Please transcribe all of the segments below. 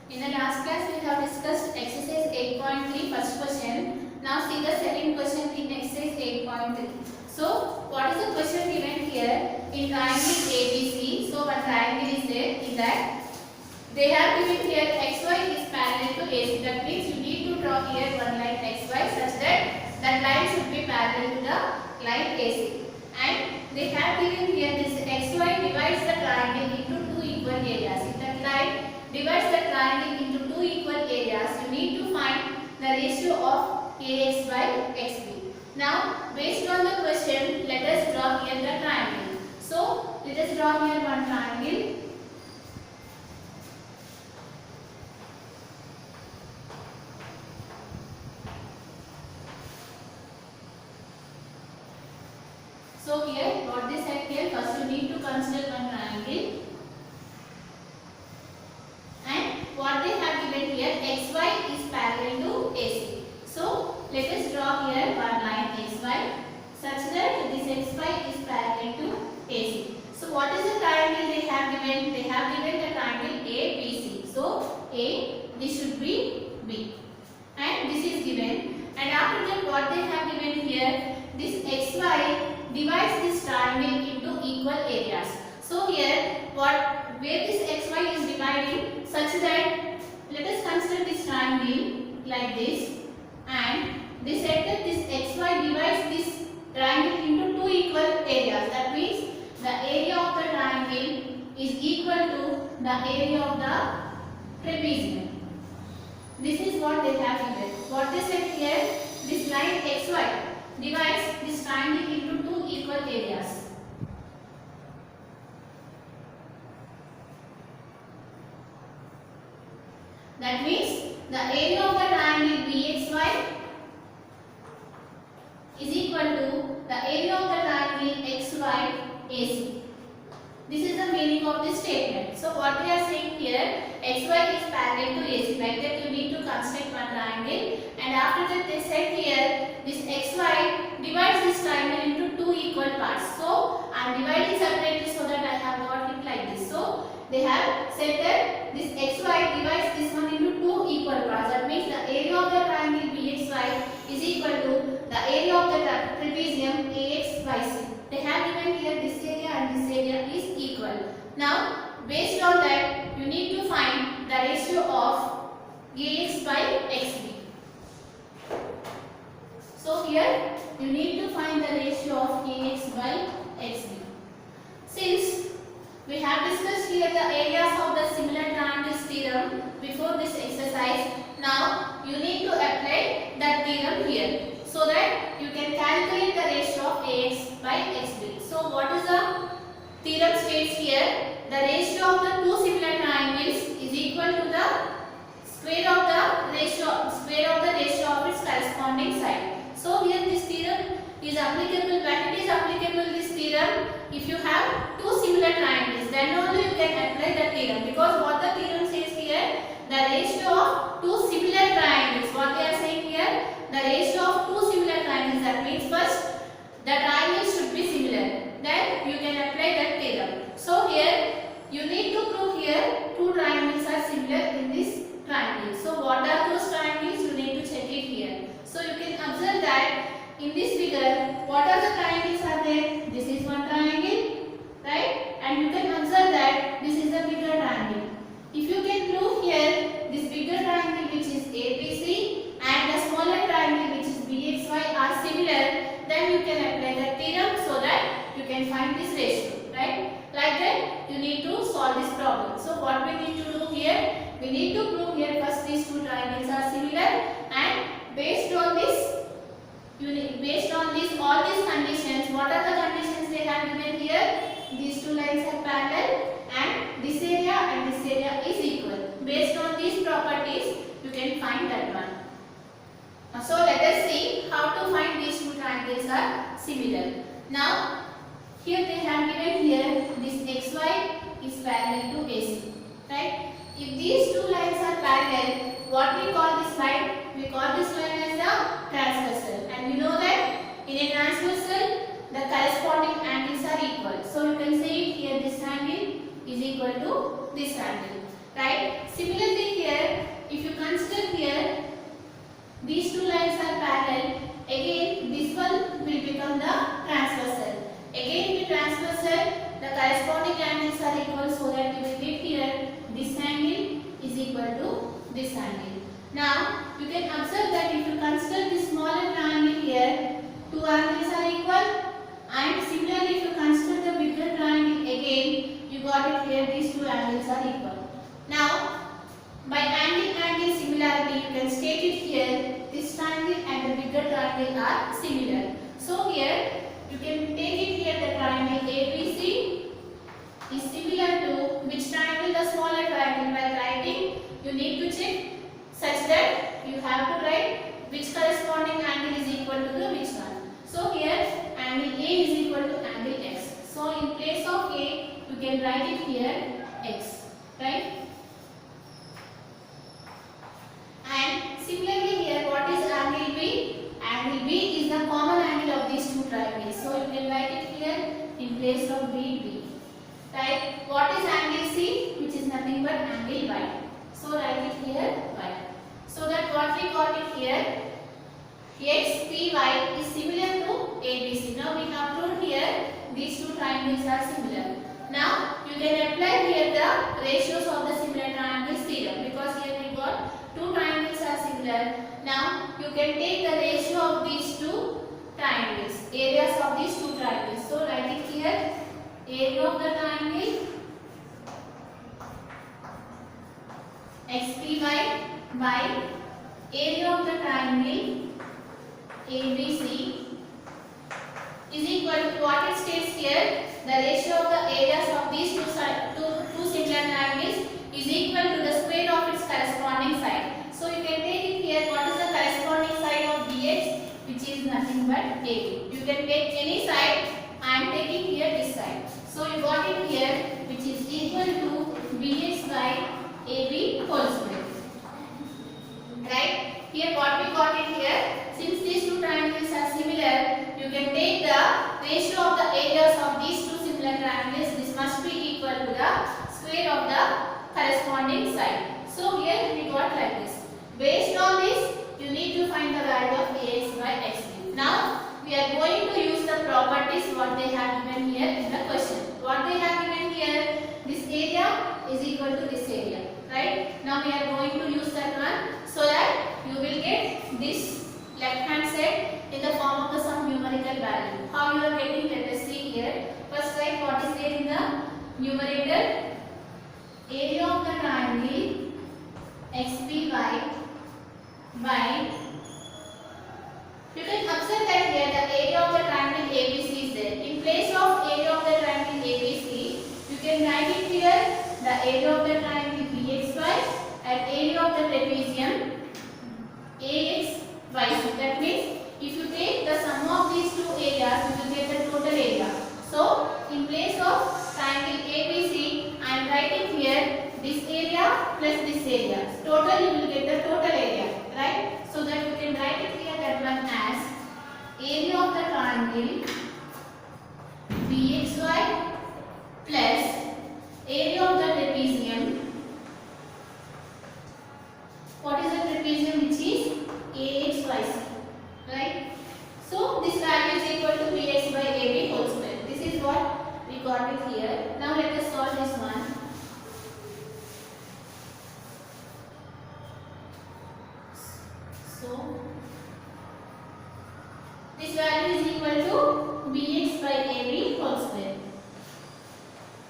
In the last class, we have discussed exercise 8.3 first question. Now see the second question in exercise 8.3. So, what is the question given here in triangle ABC? So, one triangle is there in that they have given here xy is parallel to AC. That means you need to draw here one line xy such that that line should be parallel to the line AC. And they have given here this xy divides the triangle into two equal areas. If that line divides the triangle into two equal areas, you need to find the ratio of ax by xb. Now, based on the question, let us draw here the triangle. So, let us draw here one triangle. So, here, what they said here, first you need to consider one triangle. What they have given here, xy is parallel to AC. So, let us draw here one line xy such that this xy is parallel to AC. So, what is the triangle they have given? They have given the triangle ABC. So, A, this should be B. And this is given. And after that, what they have given here, this xy divides this triangle into equal areas. So, here, where this xy is dividing such that let us consider this triangle like this, and they said that this xy divides this triangle into two equal areas. That means the area of the triangle is equal to the area of the trapezium. This is what they have given. What they said here, this line xy divides this triangle into two equal areas. That means the area of the triangle BXY is equal to the area of the triangle XYAC. This is the meaning of this statement. So what we are saying here, XY is parallel to AC. Like that you need to construct one triangle, and after that they said here this XY divides this triangle into two equal parts. So I am dividing separately so that I have got it like this. So they have said that this xy divides this one into two equal parts. That means the area of the triangle BXY is equal to the area of the trapezium AX by C. They have given here this area and this area is equal. Now, based on that, you need to find the ratio of AX by XB. So here, you need to find the ratio of AX by XB. Since we have discussed here the areas of the similar triangles theorem before this exercise. Now, you need to apply that theorem here so that you can calculate the ratio of AX by XB. So, what is the theorem states here? The ratio of the two similar triangles is equal to the square of the ratio of its corresponding side. So, here this theorem is applicable. When it is applicable, this theorem, if you have two similar triangles, then only you can apply the theorem, because what the theorem says here, the ratio of two similar triangles, what they are saying here, the ratio of two similar triangles, that means first the triangles should be similar, then you can apply that theorem. So here you need to prove here two triangles are similar in this triangle. So what are those triangles? You need to check it here. So you can observe that in this figure, what are the triangles are there? This is one triangle, right? And you can observe that this is a bigger triangle. If you can prove here this bigger triangle which is ABC and the smaller triangle which is BXY are similar, then you can apply the theorem so that you can find this ratio, right? Like that, you need to solve this problem. So what we need to do here? We need to prove here first these two triangles are similar, and based on this, all these conditions, what are the conditions they have given here? These two lines are parallel and this area is equal. Based on these properties, you can find that one. So let us see how to find these two triangles are similar. Now, here they have given here this xy is parallel to AC, right? If these two lines are parallel, what we call this line? We call this line as the transversal, and we know that in a transversal the corresponding angles are equal. So you can say here this angle is equal to this angle, right? Similarly here Now you can observe that if you consider the smaller triangle here, two angles are equal, and similarly if you consider the bigger triangle again, you got it here, these two angles are equal. Now by angle similarity you can state it here, this triangle and the bigger triangle are similar. So here you can take it here, the triangle ABC is similar to which triangle? The smaller triangle. While writing you need to check such that you have to write which corresponding angle is equal to the which one. So here angle A is equal to angle X. So in place of A you can write it here X, right? And similarly here, what is angle B? Angle B is the common angle of these two triangles. So you can write it here in place of B. Right? What is angle C? Which is nothing but angle Y. So write it here Y. So that what we got it here, XPY is similar to ABC. Now we have proved here these two triangles are similar. Now you can apply here the ratios of the similar triangles theorem, because here we got two triangles are similar. Now you can take the ratio of these two triangles, areas of these two triangles. So write it here, area of the triangle XPY by area of the triangle ABC is equal to what it states here, the ratio of the areas of these two similar triangles is equal to the square of its corresponding side. So you can take it here, what is the corresponding side of BX, which is nothing but AB. You can take any side. I am taking here this side. So you got it here, which is equal to BX by AB whole square. Right? Here what we got it here, since these two triangles are similar, you can take the ratio of the areas of these two similar triangles. This must be equal to the square of the corresponding side. So here we got like this. Based on this, you need to find the value of Ax by xb. Now we are going to use the properties what they have given here in the question. What they have given here, this area is equal to this area, right? Now we are going to use that one, so that you will get this left hand side in the form of some numerical value. How you are getting, let us see here. First write what is there in the numerator. Area of the triangle XPY by, you can observe that here the area of the triangle ABC is there. In place of area of the triangle ABC, you can write it here, the area of the triangle BXY and area of the trapezium AXY. That means if you take the sum of these two areas, you will get the total area. So in place of triangle ABC, I am writing here this area plus this area. Total, you will get the total area, right? So that you can write it here, that one as area of the triangle BXY plus area of the trapezium. What is the trapezium? Which is AXYC, right? So this value is equal to BX by AB whole square. This is what we got it here. Now let us solve this one. So this value is equal to BX by AB whole square,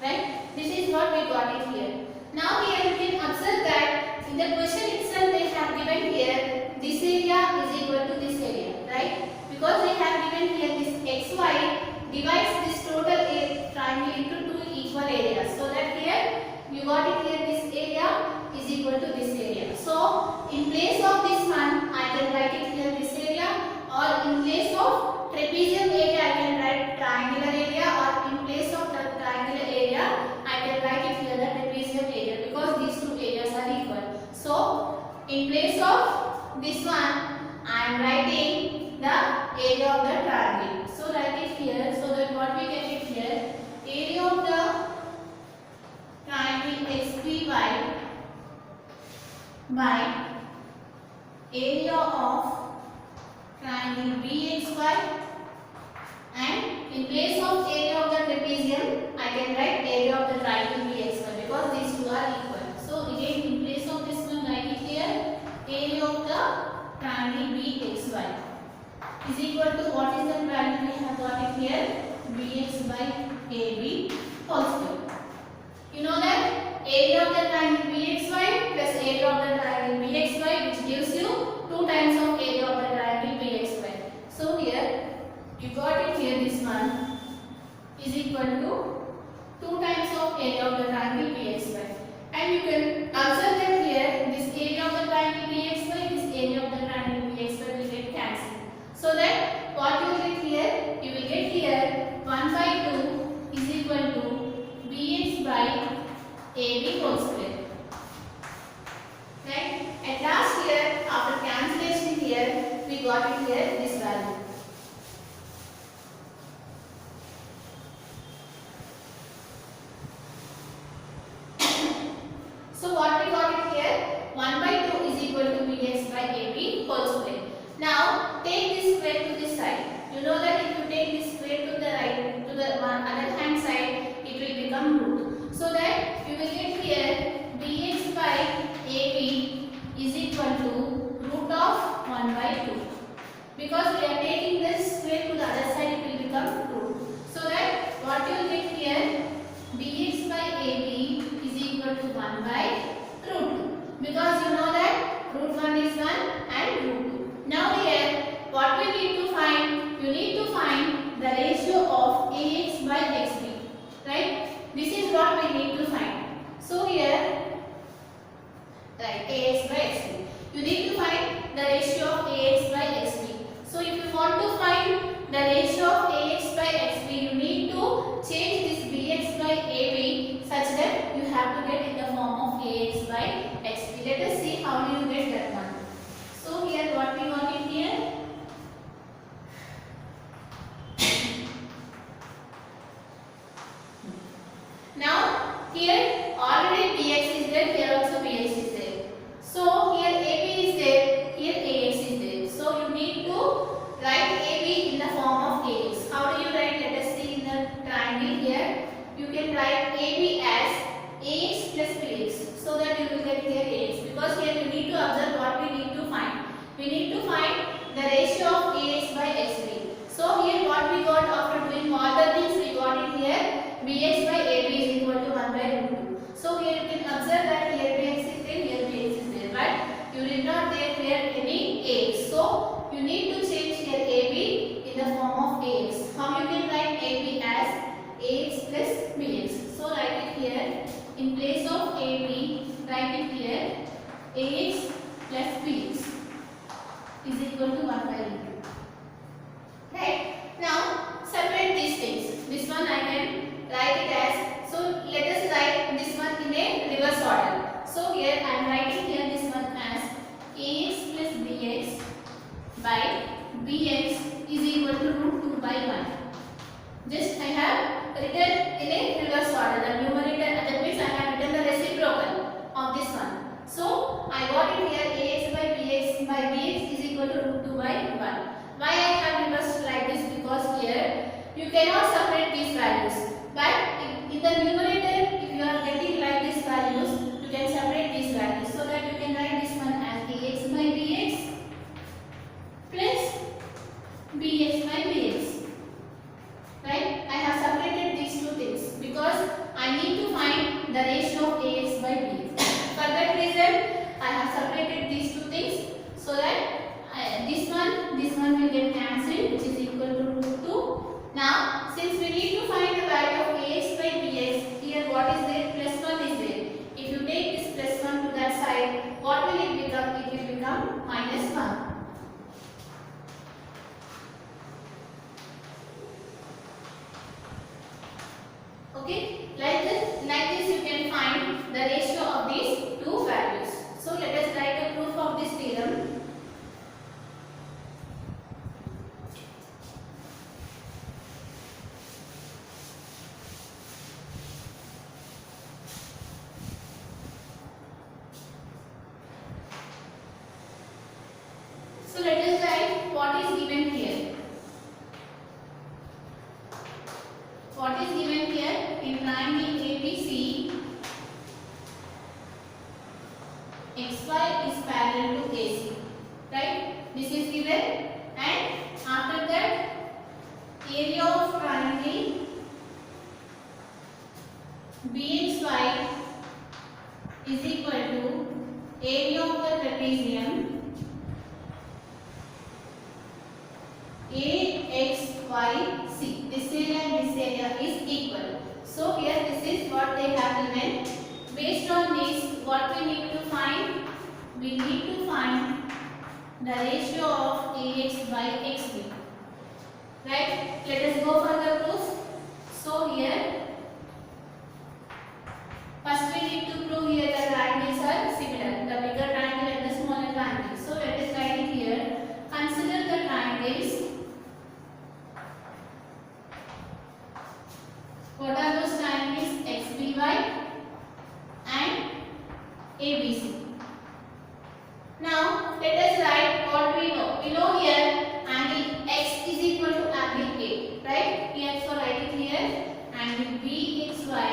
right? This is what we got it here. Now here you can observe that in the question itself they have given here this area is equal to this area, right? Because they have given here this XY divides this total triangle into two equal areas. So that here you got it here, this area is equal to this area. So in place of this one, I can write it here this area, or in place of trapezium area I can write triangular area, or in place of the triangular area I can write it here the trapezium area, because these two areas are equal. So in place of this one I am writing the area of the triangle. So write it here, so that what we get it here, area of the triangle XPY by area of triangle BXY, and in place of area of the trapezium I can write area of the triangle BXY, because these two are equal. So again in place of this one write it here, area triangle BXY is equal to what is the value we have got it here? BX by AB whole square. You know that area of the triangle BXY plus area of the triangle BXY, which gives you 2 times of area of the triangle BXY. So here you got it here, this one is equal to 2 times of area of the triangle BXY. And you can observe that here this area of the triangle BXY, this area of the triangle BXY will get cancelled. So that what you will get here? You will get here 1 by 2 is equal to BX by AB whole square. Right? At last here, after cancellation here, we got it here this value. So what we got it here? 1 by 2 is equal to BX by AB whole square. Now take this square to this side. You know that if you take this square to the right, to the other hand side, it will become root. So that you will get here BX by AB is equal to root of 1 by 2. Because we are taking this square to the other side, it will become root. So that what you will get here, BX by AB is equal to 1 by root 2. Because you know that root 1 is 1 and root 2. Now here, what we need to find? You need to find the ratio of AX by XB. Right? This is what we need to find. So here, right, AX by XB. You need to find the ratio of AX by XB. So if you want to find the ratio of AX by XB, you need to change this BX by AB such that you have to get in the form of AX by XB. Let us see how do you get that one. So here what we got in here? Now here already BX is there, here also BX is there. So here AB is there, here AX is there. So you need to write AB in the form of AX. How do you write? Let us see in the triangle here. You can write AB as AX plus BX. So that you will get here AX. Because here we need to observe what we need to find. We need to find the ratio of AX by XB. So here what we got after doing all the things, we got it here BX by AB is equal to 1 by root 2. So here you can observe that here BX is there, here BX is there, but you did not get here any AX. So you need to change here AB in the form of AX. How you can write AB as AX plus BX? So write it here in place of AB, write it here AX plus BX is equal to 1 by root 2. Right? Now separate these things. This one I can write it as, so let us write this one in a reverse order. So here I am writing here this one as AX plus BX by BX is equal to root 2 by 1. Just I have written in a reverse order. The numerator, that means I have written the reciprocal of this one. So I got it here AX by BX is equal to root 2 by 1. Why I have reversed like this? Because here you cannot separate these values. But in the numerator, if you are getting like these values, you can separate these values so that you can write this one as AX by BX plus BX by BX. Right? I have separated these two things because I need to find the ratio of AX by BX. For that reason, I have separated these two things so that this one will get cancelled, which is equal to root 2. Now, since we need to find the value of AX by BX, here what is there? Plus 1 is there. If you take this plus 1 to that side, what will it become? It will become minus 1. Okay, like this you can find the ratio of these two values. So let us write a proof of this theorem. So let us write what is given here. What is given here in triangle ABC, XY is parallel to AC, right? This is given, and after that area of triangle BXY is equal to area of the trapezium AXYC. This area and this area is equal. So here this is what they have given. Based on this, what we need to find? We need to find the ratio of AX by XB. Right? Let us go for the proof. So here, first we need to prove here the triangles are similar. The bigger triangle and the smaller triangle. So let us write it here. Consider the triangles. What are those triangles? XBY and ABC. Now let us write what we know. We know here angle X is equal to angle A, right? Here, so write it here. Angle BXY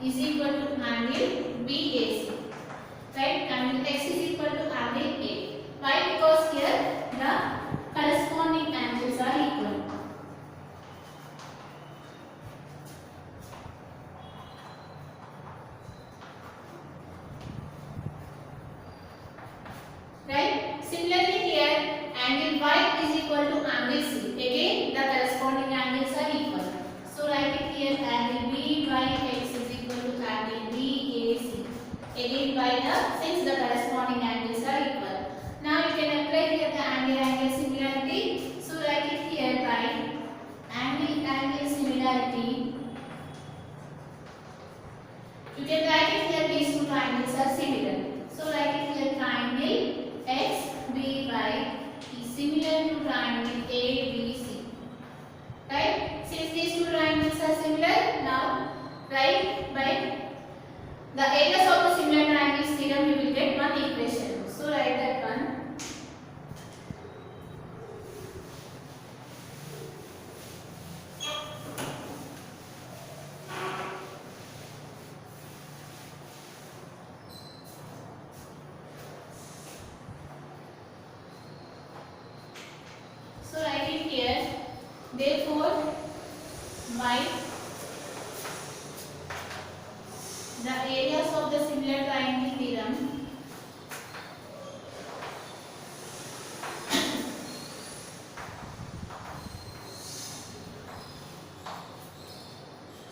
is equal to angle BAC, right? Angle X is equal to angle A. Why? Because here the corresponding angles are equal. Right? Similarly here, angle Y is equal to angle C. Again, the corresponding angles are equal. So write it here, angle BYX is equal to angle BAC. Again, by the, since the corresponding angles are equal. Now you can apply here the angle-angle similarity. So write it here by angle-angle similarity. You can write it here, these two triangles are similar. So write it here, triangle XBY is similar to triangle ABC. Right? Since these two triangles are similar, now write by the areas of the similar triangles theorem, you will get one equation. So write that one. So write it here. Therefore, by the areas of the similar triangle theorem,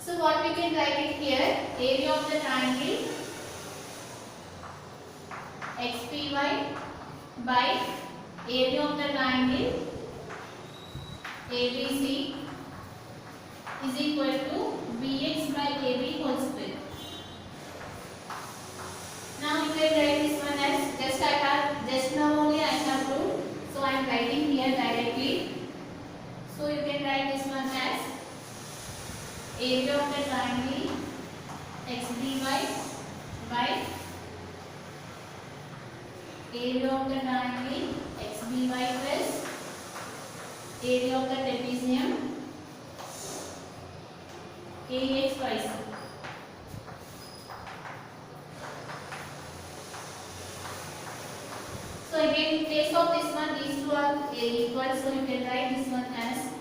so what we can write it here, area of the triangle XPY by area of the triangle ABC is equal to BX by AB whole square. Now you can write this one as just now only I have proved, so I am writing here directly. So you can write this one as area of the triangle XBY by area of the triangle XBY plus area of the trapezium AXYC. So again, in place of this one, these two are equal, so you can write this one as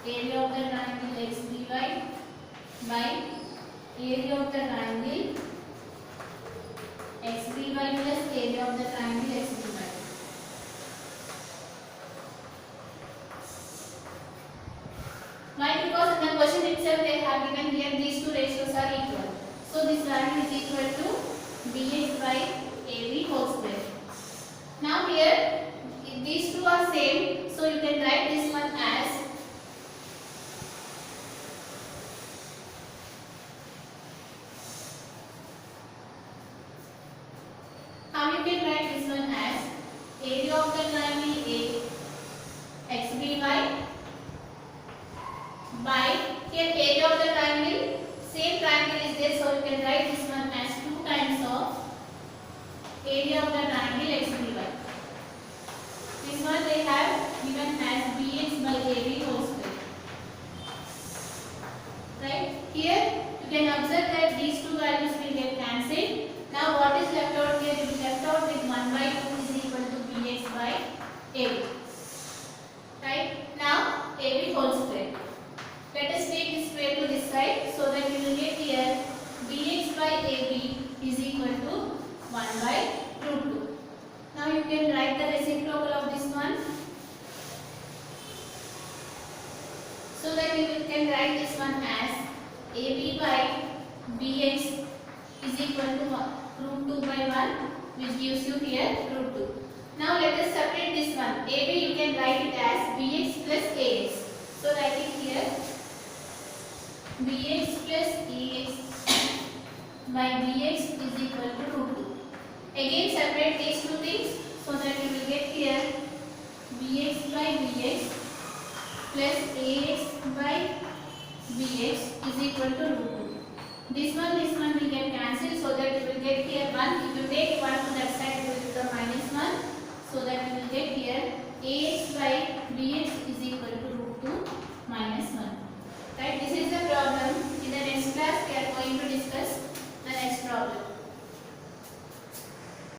area of the triangle XBY by area of the triangle XBY plus area of the triangle XBY. Why? Because in the question itself they have given here these two ratios are equal. So this value is equal to BX by AB whole square. Now here these two are same, so you can write this one as you can write this one as area of the triangle A XBY by here area of the triangle, same triangle is there, so you can write this one as 2 times of area of the triangle XBY. This one they have given as BX by AB whole square. Right? Here you can observe that these two values will get cancelled. Now what is left out here? It is left out with 1 by 2 is equal to BX by AB. you can write the reciprocal of this one. So that you can write this one as AB by BX is equal to root 2 by 1, which gives you here root 2. Now let us separate this one. AB you can write it as BX plus AX. So write it here BX plus AX by BX is equal to root 2. Again separate these two things so that you will get here BX by BX plus AX by BX is equal to root 2. This one will get cancelled, so that you will get here 1. If you take 1 to that side, it will become minus 1. So that you will get here AX by BX is equal to root 2 minus 1. Right? This is the problem. In the next class, we are going to discuss the next problem.